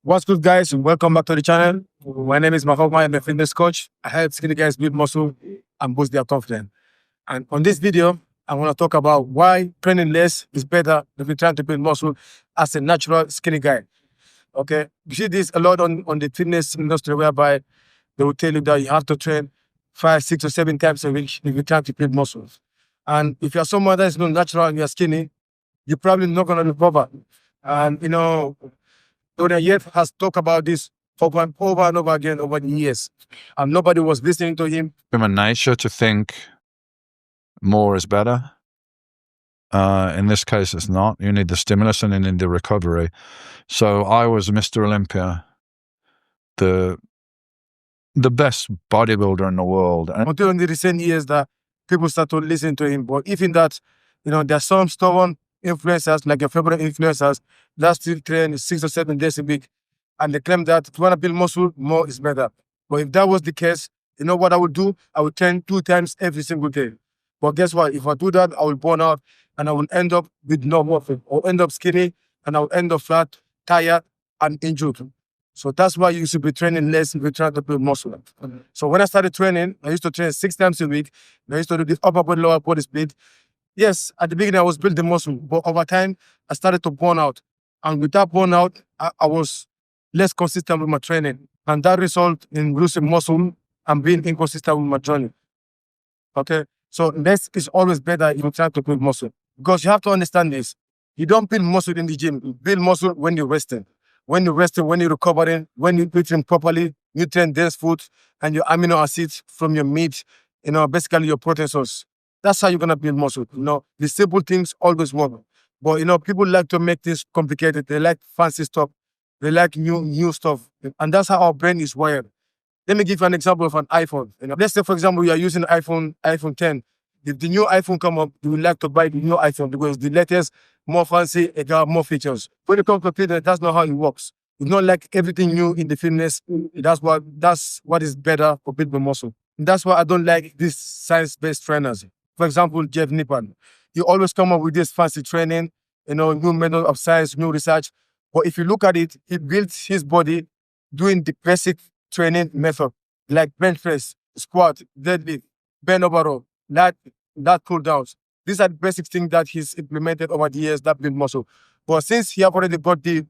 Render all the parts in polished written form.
What's good, guys? Welcome back to the channel. My name is Mahoma. I'm a fitness coach. I help skinny guys build muscle and boost their confidence. And on this video, I want to talk about why training less is better if you're trying to build muscle as a natural skinny guy. Okay, you see this a lot on the fitness industry, whereby they will tell you that you have to train 5, 6, or 7 times a week if you're trying to build muscles. And if you're someone that is not natural and you're skinny, you're probably not going to recover. And Dorian Yates has talked about this over and over again over the years, and nobody was listening to him. Human nature to think more is better. In this case, it's not. You need the stimulus and you need the recovery. So I was Mr. Olympia, the best bodybuilder in the world. Until in the recent years that people start to listen to him. But even that, there are some stubborn influencers, like your favorite influencers, that still train 6 or 7 days a week. And they claim that if you want to build muscle, more is better. But if that was the case, you know what I would do? I would train 2 times every single day. But guess what? If I do that, I will burn out and I will end up with no muscle. I'll end up skinny and I'll end up fat, tired, and injured. So that's why you should be training less if you're trying to build muscle. So when I started training, I used to train 6 times a week. I used to do this upper body, lower body split. Yes, at the beginning I was building muscle, but over time I started to burn out. And with that burnout, I was less consistent with my training. And that resulted in losing muscle and being inconsistent with my journey. Okay? So less is always better if you're trying to build muscle. Because you have to understand this. You don't build muscle in the gym. You build muscle when you're resting. When you're resting, when you're recovering, when you're eating properly, nutrient-dense food, and your amino acids from your meat, basically your protein source. That's how you're going to build muscle. The simple things always work. But, people like to make things complicated. They like fancy stuff. They like new stuff. And that's how our brain is wired. Let me give you an example of an iPhone. Let's say, for example, you are using iPhone 10. If the new iPhone come up, you would like to buy the new iPhone because the latest, more fancy, it got more features. When it comes to fitness, that's not how it works. It's not like everything new in the fitness. That's what is better for building muscle. And that's why I don't like these science-based trainers. For example, Jeff Nippon. He always come up with this fancy training, new method of science, new research. But if you look at it, he built his body doing the basic training method, like bench press, squat, deadlift, bend over row, that cool downs. These are the basic things that he's implemented over the years that build muscle. But since he have already got the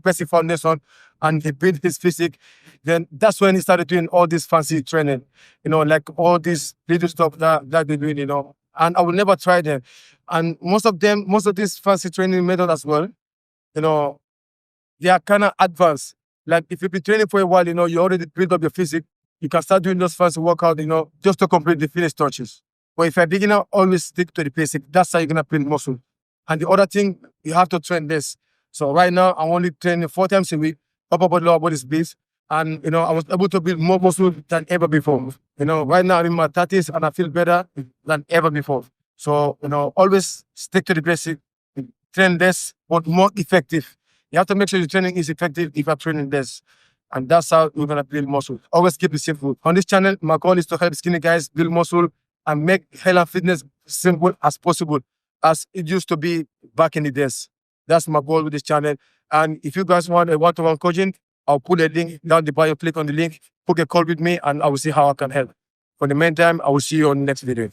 basic foundation and he built his physique, then that's when he started doing all this fancy training, like all this little stuff that they're doing, and I will never try them. And most of these fancy training methods as well, they are kind of advanced. Like if you've been training for a while, you already built up your physique, you can start doing those fancy workouts, just to complete the finish touches. But if you're a beginner, always stick to the basic. That's how you're going to build muscle. And the other thing, you have to train this. So right now, I'm only training 4 times a week, upper body, lower body splits. And, I was able to build more muscle than ever before. Right now I'm in my 30s and I feel better than ever before. So, always stick to the basic, train less, but more effective. You have to make sure your training is effective if you're training less. And that's how you're going to build muscle. Always keep it simple. On this channel, my goal is to help skinny guys build muscle and make health and fitness simple as possible, as it used to be back in the days. That's my goal with this channel. And if you guys want a one-to-one coaching, I'll put a link down the bio. Click on the link, book a call with me, and I will see how I can help. For the meantime, I will see you on the next video.